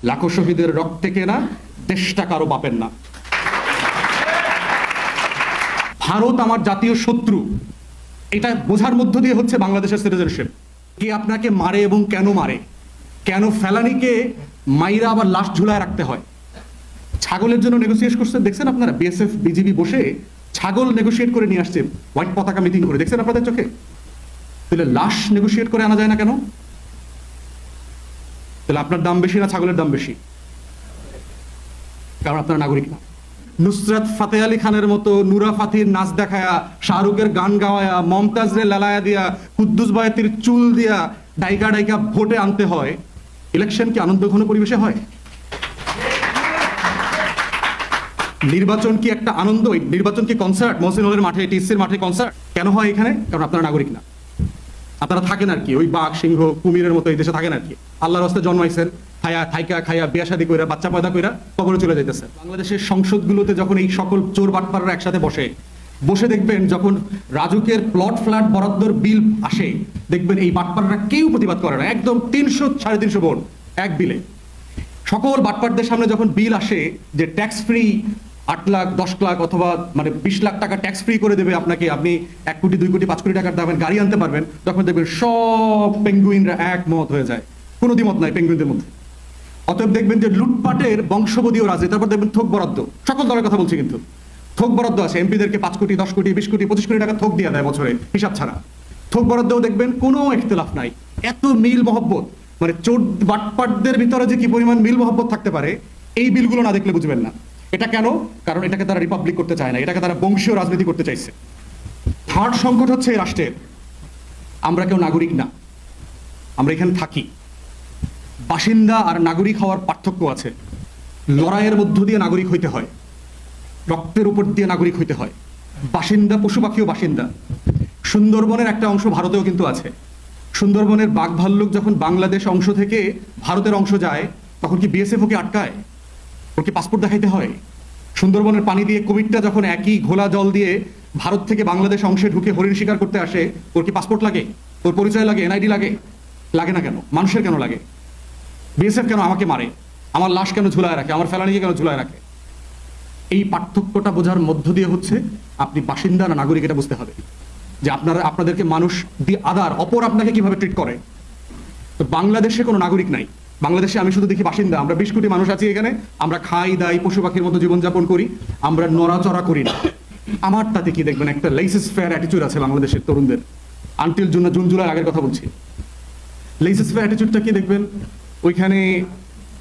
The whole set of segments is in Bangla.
লাখো শহীদের রক্তে কেনা দেশটা কারো বাপের না। ভারত আমার জাতীয় শত্রু, এটা বোঝার মধ্য দিয়ে হচ্ছে বাংলাদেশের সিটিজেনশিপ। কে আপনাকে মারে এবং কেন মারে, কেন ফেলানিকে মাইরা আবার লাশ ঝুলায় রাখতে হয়। ছাগলের জন্য নেগোসিয়েট করছে দেখছেন আপনারা, বিএসএফ বিজিবি বসে ছাগল নেগোসিয়েট করে নিয়ে আসছে হোয়াইট পতাকা মিটিং করে, দেখছেন আপনাদের চোখে। তাহলে লাশ নেগোসিয়েট করে আনা যায় না কেন? তাহলে আপনার দাম বেশি না ছাগলের দাম বেশি? কারণ আপনারা নাগরিক না। নুসরাত ফাতে আলী খানের মতো নুরা ফাতির নাচ দেখায়া, শাহরুখের গান গাওয়ায়া, মমতাজ রে লালায়া দিয়া, কুদ্দুস বায়াতির চুল দিয়া ডাইকা ডাইকা ভোটে আনতে হয়। ইলেকশন কি আনন্দ ঘন পরিবেশে হয়? নির্বাচন কি একটা আনন্দ? নির্বাচন কি কনসার্ট? মহসিন হলের মাঠে, টিএসসির মাঠে কনসার্ট কেন হয় এখানে? কারণ আপনারা নাগরিক না। আপনারা থাকেন আর কি ওই বাঘ সিংহ কুমিরের মতো এই দেশে থাকেন আর কি। আল্লাহর রাস্তায় জন্মাইছেন, খায়া থাইকা খাইয়া বিয়া শাদী কইরা বাচ্চা পয়দা কইরা কবরে চলে যাইতেছে। বাংলাদেশের সংসদগুলোতে যখন এই সকল চোর বাটপাররা একসাথে বসে দেখবেন, যখন রাজুকের প্লট ফ্ল্যাট বরাদ্দর বিল আসে, দেখবেন এই বাটপাররা কেউ প্রতিবাদ করে না। একদম 300 350 ভোট এক বিলে। সকল বাটপারদের সামনে যখন বিল আসে যে ট্যাক্স ফ্রি 8 লাখ 10 লাখ অথবা মানে 20 লাখ টাকা ট্যাক্স ফ্রি করে দেবে আপনাকে, আপনি 1 কোটি 2 কোটি 5 কোটি টাকার দামের গাড়ি আনতে পারবেন, তখন দেখবেন সব পেঙ্গুইনরা একমত হয়ে যায়, কোনো দ্বিমত নাই পেঙ্গুইনদের মধ্যে। অতএব দেখবেন যে লুটপাটের বংশবদীয় রাজনীতি। তারপর দেখবেন থোক বরাদ্দ, সকল দলের কথা বলছি কিন্তু থোক বরাদ্দ আছে। এমপিদেরকে 5 কোটি 10 কোটি 20 কোটি 25 কোটি টাকা থোক দিয়ে দেয় বছরে হিসাব ছাড়া। থোক বরাদ্দও দেখবেন কোনো ইখতিলাফ নাই। এত মিল মহব্বত, মানে চোর বাটপাটদের ভিতরে যে কি পরিমাণ মিল মহব্বত থাকতে পারে এই বিলগুলো না দেখলে বুঝবেন না। এটা কেন? কারণ এটাকে তারা রিপাবলিক করতে চায় না, এটাকে তারা বংশীয় রাজনীতি করতে চাইছে। থার্ড সংকট হচ্ছে এই রাষ্ট্রের, আমরা কেউ নাগরিক না, আমরা এখানে থাকি। বাসিন্দা আর নাগরিক হওয়ার পার্থক্য আছে। লড়াইয়ের মধ্য দিয়ে নাগরিক হইতে হয়, রক্তের উপর দিয়ে নাগরিক হইতে হয়। বাসিন্দা পশু পাখিও বাসিন্দা। সুন্দরবনের একটা অংশ ভারতেও কিন্তু আছে। সুন্দরবনের বাঘ ভাল্লুক যখন বাংলাদেশ অংশ থেকে ভারতের অংশ যায়, তখন কি বিএসএফ ওকে আটকায়? ওর কি পাসপোর্ট দেখাইতে হয়? সুন্দরবনের পানি দিয়ে কুমিরটা যখন একই ঘোলা জল দিয়ে ভারত থেকে বাংলাদেশ অংশে ঢুকে হরিণ শিকার করতে আসে, ওর কি পাসপোর্ট লাগে? ওর পরিচয় লাগে? এনআইডি লাগে? লাগে না কেন? মানুষের কেন লাগে? বিএসএফ কেন আমাকে মারে? আমার লাশ কেন ঝুলায় রাখে? আমার ফেলানিকে কেন ঝুলায় রাখে? এই পার্থক্যটা বোঝার মধ্য দিয়ে হচ্ছে আপনি বাসিন্দা না নাগরিক এটা বুঝতে হবে, যে আপনাদেরকে মানুষ অপর আপনাকে কিভাবে ট্রিট করে। তো বাংলাদেশে কোনো নাগরিক নাই। বাংলাদেশে আমি শুধু দেখি বাসিন্দা। আমরা 20 কোটি মানুষ আছি এখানে, আমরা খাই দাই পশু পাখির মতো জীবনযাপন করি, আমরা নড়াচড়া করি না। আমার তাতে কি দেখবেন একটা লেইসেস ফেয়ার অ্যাটিটিউড আছে বাংলাদেশের তরুণদের। আনটিল জুন জুলাই আগের কথা বলছি। লেইসেস ফেয়ার অ্যাটিটিউডটা কি দেখবেন? ওইখানে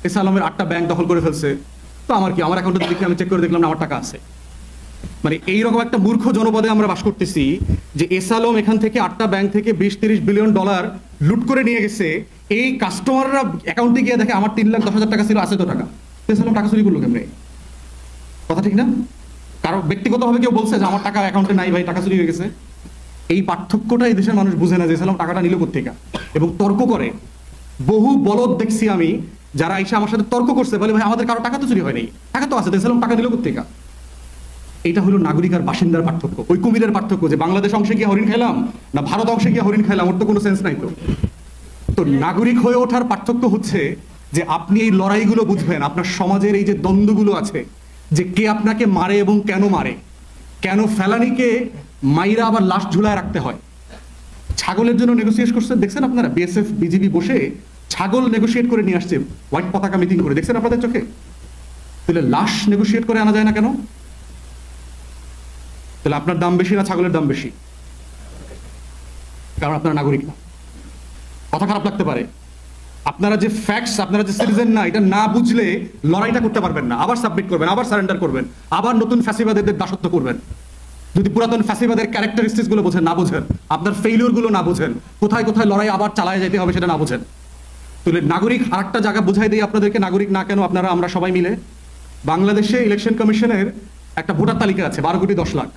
এস আলমের 8টা ব্যাংক দখল করে ফেলছে, তো আমার কি, আমার অ্যাকাউন্টে দেখি, আমি চেক করে দেখলাম না আমার টাকা আছে। মানে এইরকম একটা মূর্খ জনপদে আমরা বাস করতেছি যে এস আলম এখান থেকে 8টা ব্যাংক থেকে 20-30 বিলিয়ন ডলার লুট করে নিয়ে গেছে। এই কাস্টমাররা অ্যাকাউন্টে গিয়ে দেখে আমার 3,10,000 টাকা ছিল, আছে তো টাকা। এস আলম টাকা চুরি করলো কেমনে? কথা ঠিক না? কারো ব্যক্তিগতভাবে কেউ বলছে যে আমার টাকা অ্যাকাউন্টে নাই ভাই, টাকা চুরি হয়ে গেছে? এই পার্থক্যটা এই দেশের মানুষ বুঝে না যে এস আলম টাকাটা নিল কোত্থেকে, এবং তর্ক করে। বহু বলদ দেখছি আমি যারা এসে আমার সাথে তর্ক করছে, বলে ভাই আমাদের কারো টাকা তো চুরি হয়নি, টাকা তো আছে, এস আলম টাকা নিল কোত্থেকে? এটা হলো নাগরিক আর বাসিন্দার পার্থক্য। ওই কুমিরের পার্থক্য যে বাংলাদেশ অংশে গিয়ে হরিণ খেলাম না ভারত অংশে গিয়ে হরিণ খেলাম, ওর তো কোনো সেন্স নাই। তো নাগরিক হয়ে ওঠার পার্থক্য হচ্ছে যে আপনি এই লড়াইগুলো বুঝবেন, আপনার সমাজের এই যে দ্বন্দ্বগুলো আছে, যে কে আপনাকে মারে এবং কেন মারে, কেন ফেলানিকে মাইরা আবার লাশ ঝুলায় রাখতে হয়। ছাগলের জন্য নেগোসিয়েট করছে দেখছেন আপনারা, বিএসএফ বিজিবি বসে ছাগল নেগোসিয়েট করে নিয়ে আসছে হোয়াইট পতাকা মিটিং করে, দেখছেন আপনাদের চোখে। তাহলে লাশ নেগোসিয়েট করে আনা যায় না কেন? তাহলে আপনার দাম বেশি না ছাগলের দাম বেশি? কারণ আপনারা নাগরিক না। কথা খারাপ লাগতে পারে, আপনারা যে ফ্যাক্টস, আপনারা যে সিটিজেন না, এটা না বুঝলে লড়াইটা করতে পারবেন না। আবার সাবমিট করবেন, আবার সারেন্ডার করবেন, আবার নতুন ফ্যাসিবাদের দাসত্ব করবেন। যদি পুরাতন ফ্যাসিবাদের ক্যারেক্টারিস্টিক্স গুলো বোঝেন না, বোঝেন আপনার ফেইলিওর গুলো না বোঝেন, কোথায় কোথায় লড়াই আবার চালায় যেতে হবে সেটা না বোঝেন, তাহলে নাগরিক আরেকটা জায়গা বুঝাই দিই আপনাদেরকে। নাগরিক না কেন আপনারা, আমরা সবাই মিলে বাংলাদেশে ইলেকশন কমিশনের একটা ভোটার তালিকা আছে 12 কোটি 10 লাখ।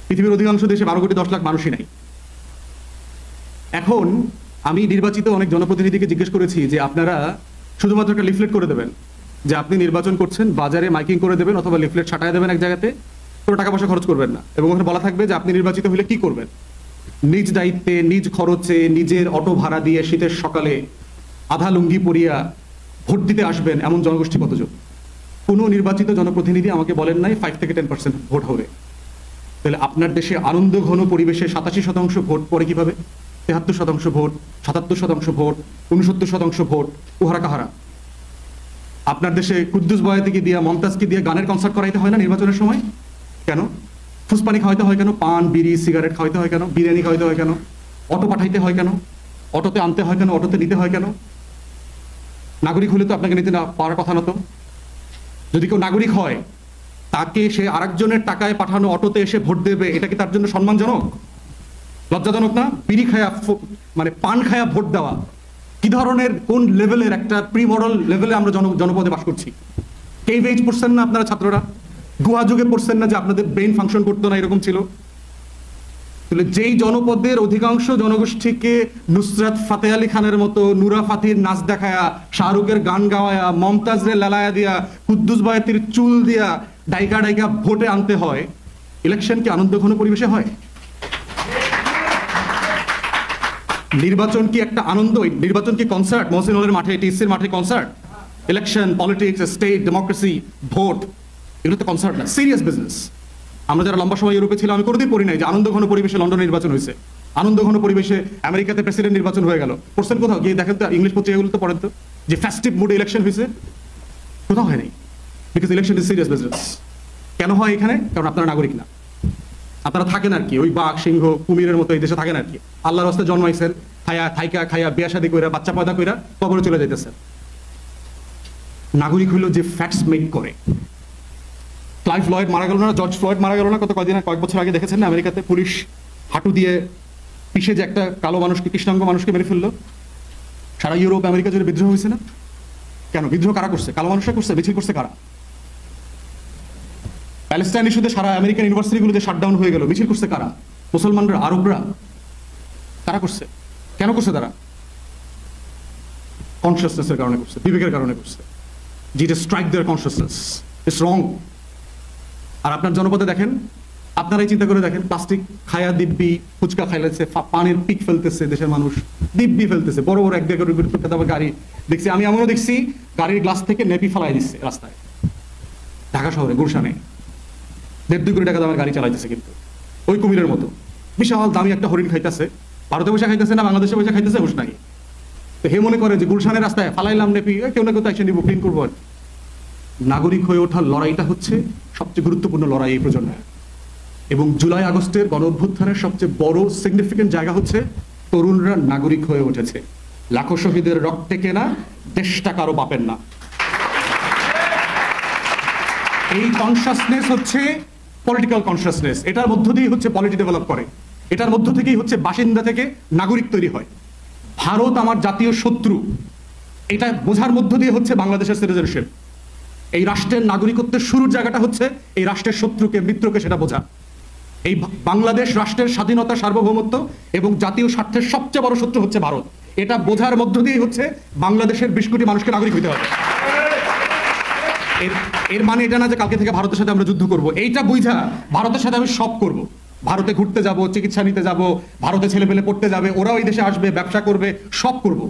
পৃথিবীর অধিকাংশ দেশে 12 কোটি 10 লাখ মানুষই নাই। এখন আমি নির্বাচিত অনেক জনপ্রতিনিধিকে জিজ্ঞেস করেছি যে আপনারা শুধুমাত্র একটা লিফলেট করে দেবেন, যে আপনি নির্বাচন করছেন, বাজারে মাইকিং করে দেবেন অথবা লিফলেট ছাটায় দেবেন এক জায়গাতে, কোনো টাকা পয়সা খরচ করবেন না, এবং ওখানে বলা থাকবে যে আপনি নির্বাচিত হলে কি করবেন। নিজ দায়িত্বে, নিজ খরচে, নিজের অটো ভাড়া দিয়ে শীতের সকালে আধা লুঙ্গি পরিয়া ভোট দিতে আসবেন এমন জনগোষ্ঠী কতজন? কোনো নির্বাচিত জনপ্রতিনিধি আমাকে বলেন নাই 5 থেকে 10% ভোট হবে। তাহলে আপনার দেশে আনন্দ ঘন পরিবেশে 87% ভোট পড়ে কিভাবে? 73% ভোট, 77% ভোট, 69% ভোট, উহারা কাহারা? আপনার দেশে কুদ্দুস বয়াতিকে দিয়ে, মমতাজকে দিয়ে গানের কনসার্ট করাইতে হয় না নির্বাচনের সময়? কেন? ফুসপানি খাওয়াইতে হয় কেন? পান, বিড়ি, সিগারেট খাওয়াইতে হয় কেন? বিরিয়ানি খাওয়াইতে হয় কেন? অটো পাঠাইতে হয় কেন? অটোতে আনতে হয় কেন? অটোতে নিতে হয় কেন? নাগরিক হলে তো আপনাকে নিতে না পাওয়ার কথা না তো। যদি কেউ নাগরিক হয়, তাকে সে আরেকজনের টাকায় পাঠানো অটোতে এসে ভোট দেবে, এটা কি তার জন্য সম্মানজনক? লজ্জাজনক না? বিড়ি খায়া মানে পান খায়া ভোট দেওয়া কি ধরনের, কোন লেভেলের একটা প্রি মডেল লেভেলে আমরা জনপদে বাস করছি? কেভ এজ পড়ছেন না আপনারা ছাত্ররা? গুহা যুগে পড়ছেন না যে আপনাদের ব্রেইন ফাংশন করতো না, এরকম ছিল? তাহলে যেই জনপদের অধিকাংশ জনগোষ্ঠীকে নুসরাত ফাতে আলী খানের মতো, নুরা ফাতির নাচ দেখায়া, শাহরুখের গান গাওয়ায়া, মমতাজরে লালায়া দিয়া, কুদ্দুস বয়াতির চুল দিয়া ডাইকা ডাইকা ভোটে আনতে হয়, ইলেকশন কি আনন্দ ঘন পরিবেশে হয়? নির্বাচন কি একটা আনন্দ? নির্বাচন কি কনসার্ট? মহসিন হলের মাঠে, টিএসসির মাঠে concert? Election, politics, state, democracy, vote, এগুলো তো কনসার্ট না, সিরিয়াস বিজনেস। আমরা যারা লম্বা সময় ইউরোপে ছিলাম, আমি কোনোদিন পড়ি নাই যে আনন্দ ঘন পরিবেশে লন্ডন নির্বাচন হয়েছে, আনন্দ ঘন পরিবেশে আমেরিকাতে প্রেসিডেন্ট নির্বাচন হয়ে গেল। পড়ছেন কোথাও গিয়ে? দেখেন তো ইংলিশ পত্রিকাগুলো তো পড়েন তো যে ফেস্টিভ মুডে ইলেকশন হয়েছে। কোথাও হয় নাই, because election is serious business. কেন হয় এখানে? কারণ আপনারা নাগরিক না, আপনারা থাকেন আর কি ওই বাঘ, সিংহ, কুমিরের মতো এই দেশে থাকেন আর কি। আল্লাহর রাস্তায় জন্মাইছেন, খায়া থাইকা খায়া বিয়া শাদী কইরা বাচ্চা পয়দা কইরা কবরে চলে যাইতেছেন। নাগরিক হইল যে ফ্যাক্টস মেক করে। ক্লাইভ লয়েড মারা গেল না? জর্জ ফ্লয়েড মারা গেল না কয়েক বছর আগে? দেখেছেন না আমেরিকাতে পুলিশ হাঁটু দিয়ে পিষে যে একটা কালো মানুষকে, কৃষ্ণাঙ্গ মানুষকে মেরে ফেললো। সারা ইউরোপ আমেরিকা জুড়ে বিদ্রোহ হয়েছে না? কেন বিদ্রোহ কারা করছে? কালো মানুষরা করছে? মিছিল করছে কারা? প্যালেস্টাইন ইস্যুতে সারা আমেরিকান ইউনিভার্সিটিগুলোতে শাটডাউন হয়ে গেল, মিছিল করছে কারা? মুসলমানরা, আরবরা। কারা করছে? কেন করছে তারা? কনসিয়াসনেসের কারণে করছে, বিবেকের কারণে করছে। যেটা স্ট্রাইক দেয়ার কনসিয়াসনেস, ইটস রং। আর আপনার জনপদে দেখেন, আপনারাই চিন্তা করে দেখেন, প্লাস্টিক খায়া দিব্যি, ফুচকা খাইলেছে, পানির পিক ফেলতেছে দেশের মানুষ, দিব্যি ফেলতেছে, বড় বড় এক গাড়ি দেখছি আমি, এমনও দেখছি গাড়ির গ্লাস থেকে নেপি ফেলাই দিচ্ছে রাস্তায়, ঢাকা শহরে গুলশানে। 1.5 কোটি টাকা দামের গাড়ি চালাইতেছে, কিন্তু ওই কুমিরের মতো বিশাল দামি একটা হরিণ খাইতেছে। ভারতে বসে খাইতেছে না বাংলাদেশে বসে খাইতেছে? বুঝ নাই তো হে মনে করে যে গুলশানের রাস্তায় ফালাইলাম নেপি, কেউ না কেউ তো অ্যাকশন নিব, ক্লিন করবো। নাগরিক হয়ে ওঠার লড়াইটা হচ্ছে সবচেয়ে গুরুত্বপূর্ণ লড়াই এই প্রজন্মের। এবং জুলাই আগস্টের গণ অভ্যুত্থানের সবচেয়ে বড় সিগনিফিকেন্ট জায়গা হচ্ছে তরুণরা নাগরিক হয়ে উঠেছে। লাখো শহীদের রক্তে কেনা দেশটা কারো বাপের না। এই কনসাসনেস হচ্ছে পলিটিক্যাল কনসাসনেস। এটার মধ্য দিয়ে হচ্ছে পলিটি ডেভেলপ করে, এটার মধ্য থেকেই হচ্ছে বাসিন্দা থেকে নাগরিক তৈরি হয়। ভারত আমার জাতীয় শত্রু, এটা বোঝার মধ্য দিয়ে হচ্ছে বাংলাদেশের সিটিজেনশিপ। এই রাষ্ট্রের নাগরিকত্বের শুরুর জায়গাটা হচ্ছে এই রাষ্ট্রের শত্রুকে, মিত্রকে সেটা বোঝা। এই বাংলাদেশ রাষ্ট্রের স্বাধীনতা, সার্বভৌমত্ব এবং জাতীয় স্বার্থের সবচেয়ে বড় শত্রু হচ্ছে ভারত। এটা বোঝার মধ্য দিয়ে হচ্ছে বাংলাদেশের 20 কোটি মানুষকে নাগরিক হতে হবে। এর মানে এটা না যে কালকে থেকে ভারতের সাথে আমরা যুদ্ধ করব। এইটা বুঝা ভারতের সাথে আমি সব করব। ভারতে ঘুরতে যাব, চিকিৎসা নিতে যাব, ভারতে ছেলে পেলে পড়তে যাবে, ওরাও এই দেশে আসবে, ব্যবসা করবে, সব করব।